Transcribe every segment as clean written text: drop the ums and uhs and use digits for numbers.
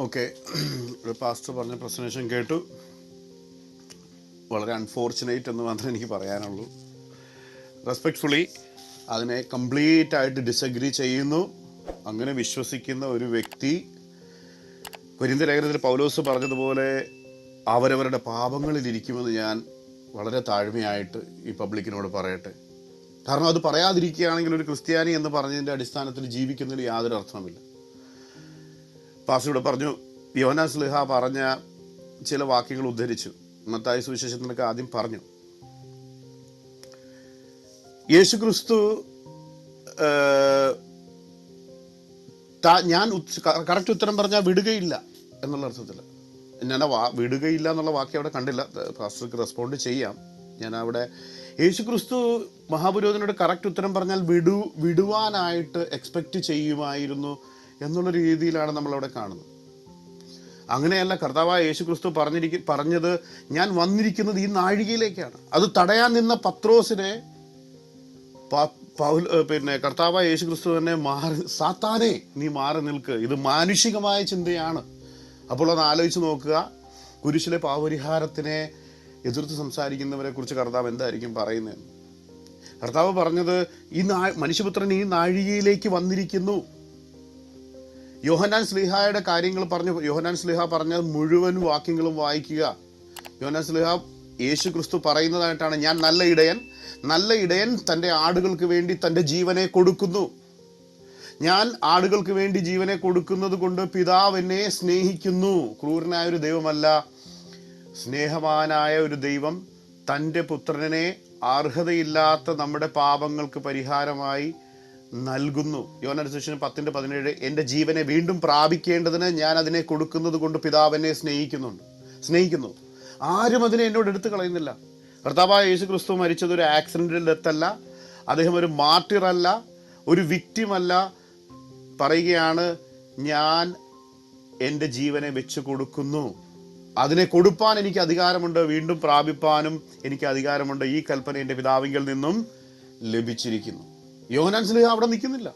Okay, ഒരു pastor പറഞ്ഞ presentation കേട്ടു. വളരെ അൺഫോർച്ചുനേറ്റ് എന്ന് മാത്രമേ എനിക്ക് പറയാനുള്ളൂ. റെസ്പെക്ട്ഫുള്ളി അതിനെ കംപ്ലീറ്റ് ആയിട്ട് ഡിസഗ്രി ചെയ്യുന്നു. അങ്ങനെ വിശ്വസിക്കുന്ന ഒരു വ്യക്തി, കൊരിന്ത്യർ ലേഖനത്തിൽ പൗലോസ് പറഞ്ഞതുപോലെ അവരവരുടെ പാപങ്ങളിലിരിക്കുമെന്ന് ഞാൻ വളരെ താഴ്മയായിട്ട് ഈ പബ്ലിക്കിനോട് പറയട്ടെ. കാരണം അത് പറയാതിരിക്കുകയാണെങ്കിൽ ഒരു ക്രിസ്ത്യാനി എന്ന് പറഞ്ഞതിൻ്റെ അടിസ്ഥാനത്തിൽ ജീവിക്കുന്നതിൽ യാതൊരു അർത്ഥവുമില്ല. പാസ്റ്റർ ഇവിടെ പറഞ്ഞു, യോഹന്നാൻ ശ്ലീഹ പറഞ്ഞ ചില വാക്യങ്ങൾ ഉദ്ധരിച്ചു. മത്തായി സുവിശേഷത്തിനൊക്കെ ആദ്യം പറഞ്ഞു, യേശുക്രിസ്തു ഞാൻ കറക്റ്റ് ഉത്തരം പറഞ്ഞാൽ വിടുകയില്ല എന്നുള്ള അർത്ഥത്തിൽ. ഞാൻ വിടുകയില്ല എന്നുള്ള വാക്യം അവിടെ കണ്ടില്ല. പാസ്റ്റർക്ക് റെസ്പോണ്ട് ചെയ്യാം. ഞാൻ അവിടെ യേശുക്രിസ്തു മഹാപുരോഹിതനോട് കറക്റ്റ് ഉത്തരം പറഞ്ഞാൽ വിടുവാനായിട്ട് എക്സ്പെക്റ്റ് ചെയ്യുമായിരുന്നു എന്നുള്ള രീതിയിലാണ് നമ്മളവിടെ കാണുന്നത്. അങ്ങനെയല്ല. കർത്താവായ യേശുക്രിസ്തു പറഞ്ഞത് ഞാൻ വന്നിരിക്കുന്നത് ഈ നാഴികയിലേക്കാണ്. അത് തടയാൻ നിന്ന പത്രോസിനെ കർത്താവായ യേശുക്രിസ്തു തന്നെ സാത്താനെ നീ മാറി നിൽക്ക്, ഇത് മാനുഷികമായ ചിന്തയാണ്. അപ്പോൾ അത് ആലോചിച്ച് നോക്കുക, കുരിശിലെ പാപപരിഹാരത്തിനെ എതിർത്ത് സംസാരിക്കുന്നവരെ കുറിച്ച് കർത്താവ് എന്തായിരിക്കും പറയുന്നത്? കർത്താവ് പറഞ്ഞത് മനുഷ്യപുത്രൻ ഈ നാഴികയിലേക്ക് വന്നിരിക്കുന്നു. യോഹന്നാൻ ശ്ലീഹായുടെ കാര്യങ്ങൾ പറഞ്ഞു. യോഹന്നാൻ ശ്ലീഹ പറഞ്ഞ മുഴുവൻ വാക്യങ്ങളും വായിക്കുക. യോഹന്നാൻ ശ്ലീഹ യേശു ക്രിസ്തു പറയുന്നതായിട്ടാണ്, ഞാൻ നല്ല ഇടയൻ തൻ്റെ ആടുകൾക്ക് വേണ്ടി തൻ്റെ ജീവനെ കൊടുക്കുന്നു. ഞാൻ ആടുകൾക്ക് വേണ്ടി ജീവനെ കൊടുക്കുന്നത് കൊണ്ട് പിതാവ് എന്നെ സ്നേഹിക്കുന്നു. ക്രൂരനായ ഒരു ദൈവമല്ല, സ്നേഹവാനായ ഒരു ദൈവം തൻ്റെ പുത്രനെ അർഹതയില്ലാത്ത നമ്മുടെ പാപങ്ങൾക്ക് പരിഹാരമായി നൽകുന്നു. യോഹന്നാൻ സുവിശേഷം 10:17, എൻ്റെ ജീവനെ വീണ്ടും പ്രാപിക്കേണ്ടതിന് ഞാൻ അതിനെ കൊടുക്കുന്നത് കൊണ്ട് പിതാവ് എന്നെ സ്നേഹിക്കുന്നു. ആരും അതിനെ എന്നോട് എടുത്തു കളയുന്നില്ല. കർത്താവായ യേശു ക്രിസ്തു മരിച്ചത് ഒരു ആക്സിഡന്റൽ ഡെത്ത് അല്ല. അദ്ദേഹം ഒരു മാർട്ടിറല്ല, ഒരു വിക്ടിമല്ല. പറയുകയാണ്, ഞാൻ എൻ്റെ ജീവനെ വെച്ച് കൊടുക്കുന്നു. അതിനെ കൊടുപ്പാൻ എനിക്ക് അധികാരമുണ്ട്, വീണ്ടും പ്രാപിപ്പാനും എനിക്ക് അധികാരമുണ്ട്. ഈ കൽപ്പന എൻ്റെ പിതാവിങ്കിൽ നിന്നും ലഭിച്ചിരിക്കുന്നു. യോഹന്നാൻ ശ്ലീഹ അവിടെ നിൽക്കുന്നില്ല.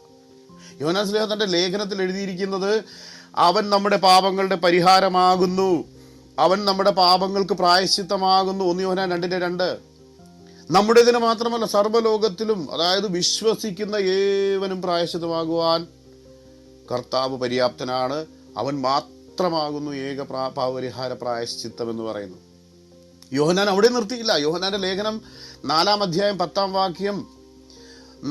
യോഹന്നാൻ ശ്ലീഹ തൻ്റെ ലേഖനത്തിൽ എഴുതിയിരിക്കുന്നത്, അവൻ നമ്മുടെ പാപങ്ങളുടെ പരിഹാരമാകുന്നു, അവൻ നമ്മുടെ പാപങ്ങൾക്ക് പ്രായശ്ചിത്തമാകുന്നു. 1 യോഹന്നാൻ 2:2. നമ്മുടേതിന് മാത്രമല്ല, സർവ്വലോകത്തിലും, അതായത് വിശ്വസിക്കുന്ന ഏവനും പ്രായശ്ചിത്തമാകുവാൻ കർത്താവ് പര്യാപ്തനാണ്. അവൻ മാത്രമാകുന്നു ഏക പാപപരിഹാര പ്രായശ്ചിത്തം എന്ന് പറയുന്നു. യോഹന്നാൻ അവിടെ നിർത്തിയില്ല. യോഹന്നാന്റെ ലേഖനം 4-ാം അധ്യായം 10-ാം വാക്യം,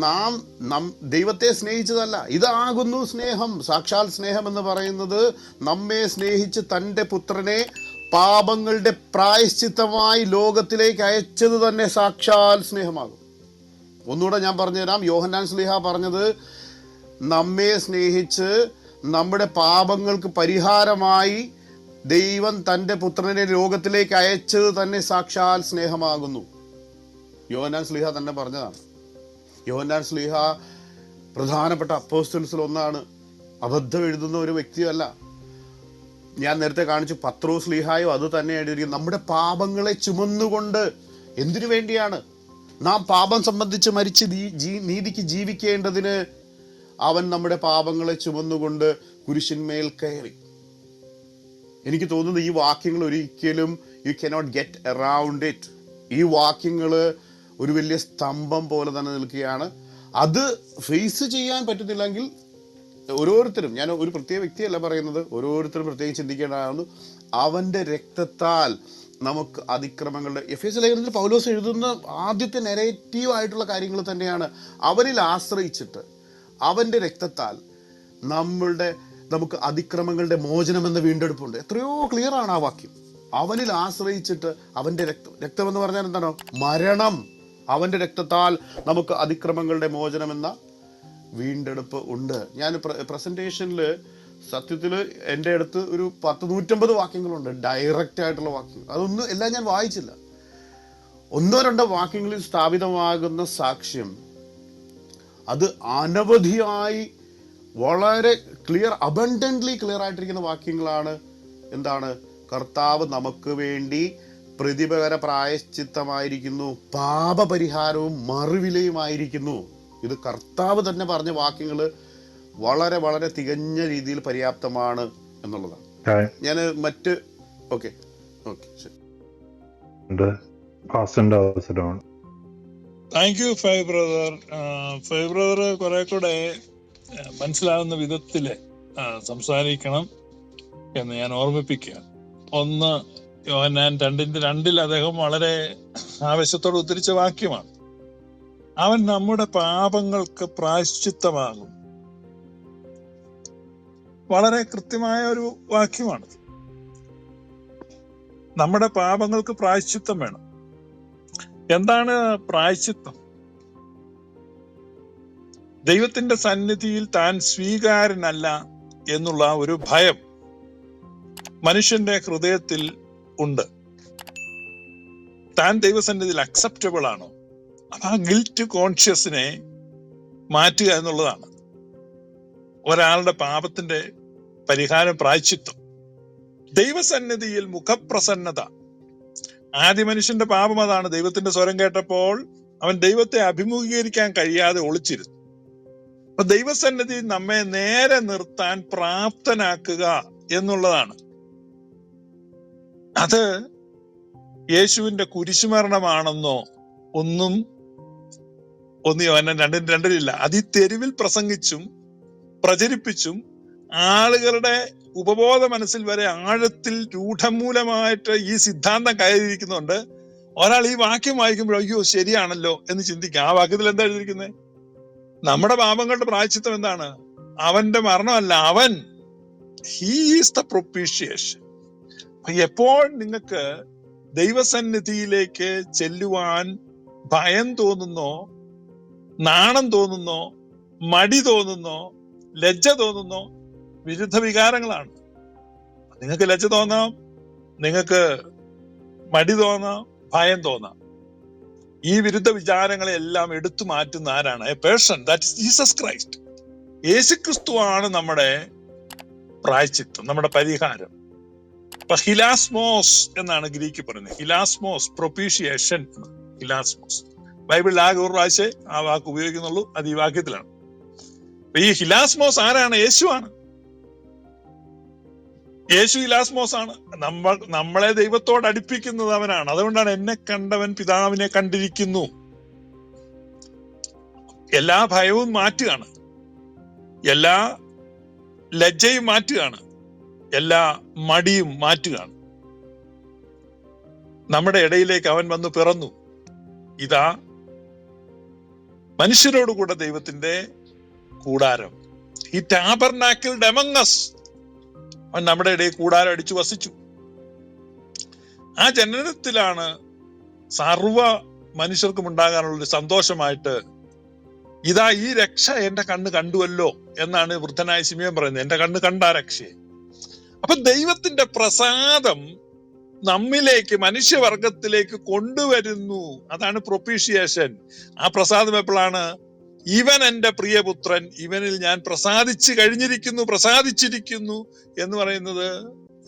നാം ദൈവത്തെ സ്നേഹിച്ചതല്ല, ഇതാകുന്നു സ്നേഹം. സാക്ഷാൽ സ്നേഹം എന്ന് പറയുന്നത് നമ്മെ സ്നേഹിച്ച് തൻ്റെ പുത്രനെ പാപങ്ങളുടെ പ്രായശ്ചിത്തമായി ലോകത്തിലേക്ക് അയച്ചത് തന്നെ സാക്ഷാൽ സ്നേഹമാകും. ഒന്നുകൂടെ ഞാൻ പറഞ്ഞുതരാം. യോഹന്നാൻ ശ്ലീഹ പറഞ്ഞത്, നമ്മെ സ്നേഹിച്ച് നമ്മുടെ പാപങ്ങൾക്ക് പരിഹാരമായി ദൈവം തൻ്റെ പുത്രനെ ലോകത്തിലേക്ക് അയച്ചത് തന്നെ സാക്ഷാൽ സ്നേഹമാകുന്നു. യോഹന്നാൻ ശ്ലീഹ തന്നെ പറഞ്ഞതാണ്. യോഹന്നാൻ ശ്ലീഹ പ്രധാനപ്പെട്ട അപ്പോസ്തലൻസിൽ ഒന്നാണ്. അബദ്ധം എഴുതുന്ന ഒരു വ്യക്തിയല്ല. ഞാൻ നേരത്തെ കാണിച്ചു, പത്രോസ് ശ്ലീഹായോ അത് തന്നെ എഴുതിയിരിക്കും. നമ്മുടെ പാപങ്ങളെ ചുമന്നുകൊണ്ട്, എന്തിനു വേണ്ടിയാണ്? നാം പാപം സംബന്ധിച്ച് മരിച്ച് നീതിക്ക് ജീവിക്കേണ്ടതിന് അവൻ നമ്മുടെ പാപങ്ങളെ ചുമന്നുകൊണ്ട് കുരിശിന്മേൽ കയറി. എനിക്ക് തോന്നുന്നു ഈ വാക്യങ്ങൾ ഒരിക്കലും you cannot get around it. ഈ വാക്യങ്ങൾ ഒരു വലിയ സ്തംഭം പോലെ തന്നെ നിൽക്കുകയാണ്. അത് ഫേസ് ചെയ്യാൻ പറ്റുന്നില്ലെങ്കിൽ ഓരോരുത്തരും, ഞാൻ ഒരു പ്രത്യേക വ്യക്തിയല്ല പറയുന്നത്, ഓരോരുത്തരും പ്രത്യേകം ചിന്തിക്കേണ്ടതാകുന്നു. അവൻ്റെ രക്തത്താൽ നമുക്ക് അതിക്രമങ്ങളുടെ, എഫേസ്യ ലേഖനത്തിൽ പൗലോസ് എഴുതുന്ന ആദ്യത്തെ നെഗറ്റീവ് ആയിട്ടുള്ള കാര്യങ്ങൾ തന്നെയാണ്. അവനിൽ ആശ്രയിച്ചിട്ട്, അവൻ്റെ രക്തത്താൽ നമുക്ക് അതിക്രമങ്ങളുടെ മോചനം എന്ന വീണ്ടെടുപ്പുണ്ട്. എത്രയോ ക്ലിയർ ആണ് ആ വാക്യം. അവനിൽ ആശ്രയിച്ചിട്ട്, അവൻ്റെ രക്തം എന്ന് പറഞ്ഞാൽ എന്താണോ? മരണം. അവൻ്റെ രക്തത്താൽ നമുക്ക് അതിക്രമങ്ങളുടെ മോചനം എന്ന വീണ്ടെടുപ്പ് ഉണ്ട്. ഞാൻ പ്രസന്റേഷനിൽ സത്യത്തിൽ എൻ്റെ അടുത്ത് ഒരു 150 വാക്യങ്ങളുണ്ട്, ഡയറക്റ്റ് ആയിട്ടുള്ള വാക്യങ്ങൾ. അതൊന്നും എല്ലാം ഞാൻ വായിച്ചില്ല. 1-2 വാക്യങ്ങളിൽ സ്ഥാപിതമാകുന്ന സാക്ഷ്യം അത് അനവധിയായി വളരെ ക്ലിയർ, അബണ്ടൻ്റ്ലി ക്ലിയർ ആയിട്ടിരിക്കുന്ന വാക്യങ്ങളാണ്. എന്താണ്? കർത്താവ് നമുക്ക് വേണ്ടി പ്രതിപകര പ്രായശ്ചിത്തമായിരിക്കുന്നു, പാപപരിഹാരവും മറുവിലയുമായിരിക്കുന്നു. ഇത് കർത്താവ് തന്നെ പറഞ്ഞ വാക്യങ്ങൾ വളരെ വളരെ തികഞ്ഞ രീതിയിൽ പര്യാപ്തമാണ് എന്നുള്ളതാണ്. ഞാൻ മറ്റ് ഓക്കെ ശരി. ഫാസ്റ്റിന്റെ അവസരമാണ്. Thank you five brother. Five brother കുറെ കൂടെ മനസ്സിലാവുന്ന വിധത്തില് സംസാരിക്കണം എന്ന് ഞാൻ ഓർമ്മിപ്പിക്കുക. 1 യോഹന്നാൻ 2:2 അദ്ദേഹം വളരെ ആവേശത്തോടെ ഉദ്ധരിച്ച വാക്യമാണ്, അവൻ നമ്മുടെ പാപങ്ങൾക്ക് പ്രായശ്ചിത്തമാകും. വളരെ കൃത്യമായ ഒരു വാക്യമാണ്. നമ്മുടെ പാപങ്ങൾക്ക് പ്രായശ്ചിത്തം വേണം. എന്താണ് പ്രായശ്ചിത്തം? ദൈവത്തിന്റെ സന്നിധിയിൽ താൻ സ്വീകാര്യനല്ല എന്നുള്ള ഒരു ഭയം മനുഷ്യന്റെ ഹൃദയത്തിൽ ഉണ്ട്. താൻ ദൈവസന്നിധിയിൽ അക്സെപ്റ്റബിൾ ആണോ? അപ്പൊ ആ ഗിൽറ്റ് കോൺഷ്യസിനെ മാറ്റുക എന്നുള്ളതാണ് ഒരാളുടെ പാപത്തിന്റെ പരിഹാരം, പ്രായശ്ചിത്തം. ദൈവസന്നിധിയിൽ മുഖപ്രസന്നത. ആദ്യ മനുഷ്യന്റെ പാപം അതാണ്. ദൈവത്തിന്റെ സ്വരം കേട്ടപ്പോൾ അവൻ ദൈവത്തെ അഭിമുഖീകരിക്കാൻ കഴിയാതെ ഒളിച്ചിരുന്നു. അപ്പൊ ദൈവസന്നിധി നമ്മെ നേരെ നിർത്താൻ പ്രാപ്തനാക്കുക എന്നുള്ളതാണ്. അത് യേശുവിന്റെ കുരിശുമരണമാണെന്നോ ഒന്നും 1 യോഹന്നാൻ 2:2 അത് ഈ തെരുവിൽ പ്രസംഗിച്ചും പ്രചരിപ്പിച്ചും ആളുകളുടെ ഉപബോധ മനസ്സിൽ വരെ ആഴത്തിൽ രൂഢമൂലമായിട്ട് ഈ സിദ്ധാന്തം കയറിയിരിക്കുന്നുണ്ട്. ഒരാൾ ഈ വാക്യം വായിക്കുമ്പോൾ അയ്യോ ശരിയാണല്ലോ എന്ന് ചിന്തിക്കുക. ആ വാക്യത്തിൽ എന്താ എഴുതിയിരിക്കുന്നത്? നമ്മുടെ പാപങ്ങളുടെ പ്രായശ്ചിത്തം എന്താണ്? അവന്റെ മരണമല്ല, അവൻ, ഹീ ഈസ് ദ പ്രൊപ്പീഷ്യേഷൻ. എപ്പോൾ നിങ്ങൾക്ക് ദൈവസന്നിധിയിലേക്ക് ചെല്ലുവാൻ ഭയം തോന്നുന്നോ, നാണം തോന്നുന്നോ, മടി തോന്നുന്നോ, ലജ്ജ തോന്നുന്നോ, വിരുദ്ധ വികാരങ്ങളാണ്. നിങ്ങൾക്ക് ലജ്ജ തോന്നാം, നിങ്ങൾക്ക് മടി തോന്നാം, ഭയം തോന്നാം. ഈ വിരുദ്ധ വിചാരങ്ങളെ എല്ലാം എടുത്തു മാറ്റുന്ന ആരാണ്? A person, that is Jesus Christ. യേശുക്രിസ്തുവാണ് നമ്മുടെ പ്രായശ്ചിത്തം, നമ്മുടെ പരിഹാരം. അപ്പൊ ഹിലാസ്മോസ് എന്നാണ് ഗ്രീക്ക് പറയുന്നത്. ഹിലാസ്മോസ്, പ്രൊപ്പീഷിയേഷൻ. ഹിലാസ്മോസ് ബൈബിളിൽ ആകെ ഒരു പ്രാവശ്യം ആ വാക്ക് ഉപയോഗിക്കുന്നുള്ളൂ, അത് ഈ വാക്യത്തിലാണ്. ഈ ഹിലാസ്മോസ് ആരാണ്? യേശുവാണ്. യേശു ഹിലാസ്മോസ് ആണ്. നമ്മളെ ദൈവത്തോട് അടുപ്പിക്കുന്നത് അവനാണ്. അതുകൊണ്ടാണ് എന്നെ കണ്ടവൻ പിതാവിനെ കണ്ടിരിക്കുന്നു. എല്ലാ ഭയവും മാറ്റുകയാണ്, എല്ലാ ലജ്ജയും മാറ്റുകയാണ്, എല്ലാ മടിയും മാറ്റുകയാണ്. നമ്മുടെ ഇടയിലേക്ക് അവൻ വന്ന് പിറന്നു. ഇതാ മനുഷ്യരോടുകൂടെ ദൈവത്തിന്റെ കൂടാരം. ഈ ടാബർനാക്കിൾഡ് among us. അവൻ നമ്മുടെ ഇടയിൽ കൂടാരം അടിച്ചു വസിച്ചു. ആ ജനനത്തിലാണ് സർവ മനുഷ്യർക്കും ഉണ്ടാകാനുള്ളൊരു സന്തോഷമായിട്ട് ഇതാ ഈ രക്ഷ എന്റെ കണ്ണ് കണ്ടുവല്ലോ എന്നാണ് വൃദ്ധനായ ശിമയോൻ പറയുന്നത്. എന്റെ കണ്ണ് കണ്ട രക്ഷയെ. അപ്പൊ ദൈവത്തിന്റെ പ്രസാദം നമ്മിലേക്ക്, മനുഷ്യവർഗത്തിലേക്ക് കൊണ്ടുവരുന്നു. അതാണ് പ്രൊപ്പീഷിയേഷൻ. ആ പ്രസാദം എപ്പോഴാണ്? ഇവൻ എന്റെ പ്രിയപുത്രൻ, ഇവനിൽ ഞാൻ പ്രസാദിച്ചിരിക്കുന്നു എന്ന് പറയുന്നത്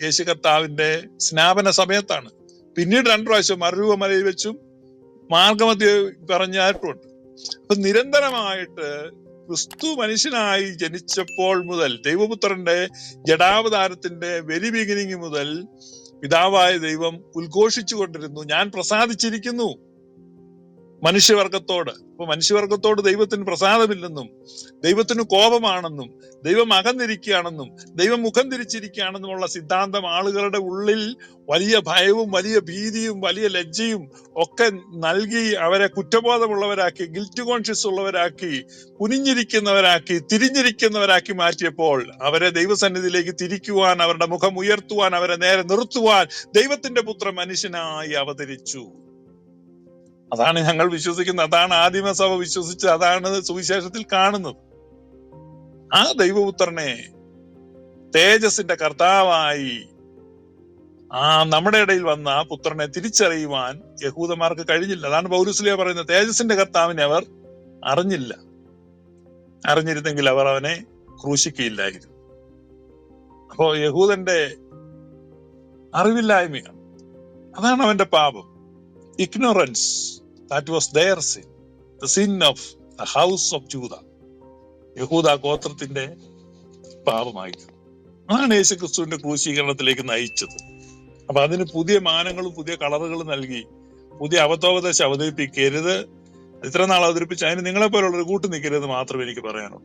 യേശു കർത്താവിന്റെ സ്നാപന സമയത്താണ്. പിന്നീട് 2 പ്രാവശ്യം മറുരൂപമലയിൽ വെച്ചും മാർഗമധ്യ പറഞ്ഞായിട്ടുണ്ട്. അപ്പൊ നിരന്തരമായിട്ട് ക്രിസ്തു മനുഷ്യനായി ജനിച്ചപ്പോൾ മുതൽ, ദൈവപുത്രന്റെ ജഡാവതാരത്തിന്റെ വെരി ബിഗിനിങ് മുതൽ പിതാവായ ദൈവം ഉദ്ഘോഷിച്ചു കൊണ്ടിരുന്നു, ഞാൻ പ്രസാദിച്ചിരിക്കുന്നു മനുഷ്യവർഗത്തോട്. അപ്പൊ മനുഷ്യവർഗത്തോട് ദൈവത്തിന് പ്രസാദമില്ലെന്നും, ദൈവത്തിന് കോപമാണെന്നും, ദൈവം അകന്നിരിക്കുകയാണെന്നും, ദൈവം മുഖം തിരിച്ചിരിക്കുകയാണെന്നുമുള്ള സിദ്ധാന്തം ആളുകളുടെ ഉള്ളിൽ വലിയ ഭയവും വലിയ ഭീതിയും വലിയ ലജ്ജയും ഒക്കെ നൽകി അവരെ കുറ്റബോധമുള്ളവരാക്കി, ഗിൽറ്റ് കോൺഷ്യസ് ഉള്ളവരാക്കി, കുനിഞ്ഞിരിക്കുന്നവരാക്കി, തിരിഞ്ഞിരിക്കുന്നവരാക്കി മാറ്റിയപ്പോൾ അവരെ ദൈവസന്നിധിയിലേക്ക് തിരിക്കുവാൻ, അവരുടെ മുഖം ഉയർത്തുവാൻ, അവരെ നേരെ നിർത്തുവാൻ ദൈവത്തിന്റെ പുത്രൻ മനുഷ്യനായി അവതരിച്ചു. അതാണ് ഞങ്ങൾ വിശ്വസിക്കുന്നത്, അതാണ് ആദിമസഭ വിശ്വസിച്ചത്, അതാണ് സുവിശേഷത്തിൽ കാണുന്നത്. ആ ദൈവപുത്രനെ തേജസ്സിന്റെ കർത്താവായി നമ്മുടെ ഇടയിൽ വന്ന ആ പുത്രനെ തിരിച്ചറിയുവാൻ യഹൂദന്മാർക്ക് കഴിഞ്ഞില്ല. അതാണ് പൗലോസ് പറയുന്നത്, തേജസ്സിന്റെ കർത്താവിനെ അവർ അറിഞ്ഞില്ല. അറിഞ്ഞിരുന്നെങ്കിൽ അവർ അവനെ ക്രൂശിക്കയില്ലായിരുന്നു. അപ്പോ യഹൂദന്റെ അറിവില്ലായ്മയാണ്, അതാണ് അവന്റെ പാപം. Ignorance, that was their sin, the sin of the house of Judah. യഹൂദ ഗോത്രത്തിന്റെ പാപമായിരുന്നു. ആണ് യേശു ക്രിസ്തുവിന്റെ ക്രൂശീകരണത്തിലേക്ക് നയിച്ചത്. അപ്പൊ അതിന് പുതിയ മാനങ്ങളും പുതിയ കളറുകളും നൽകി പുതിയ അബദ്ധോപദേശം അവതരിപ്പിക്കരുത്. ഇത്ര നാൾ അവതരിപ്പിച്ച് അതിന് നിങ്ങളെ പോലുള്ളൊരു കൂട്ടു നിൽക്കരുത് മാത്രമേ എനിക്ക് പറയാനുള്ളൂ.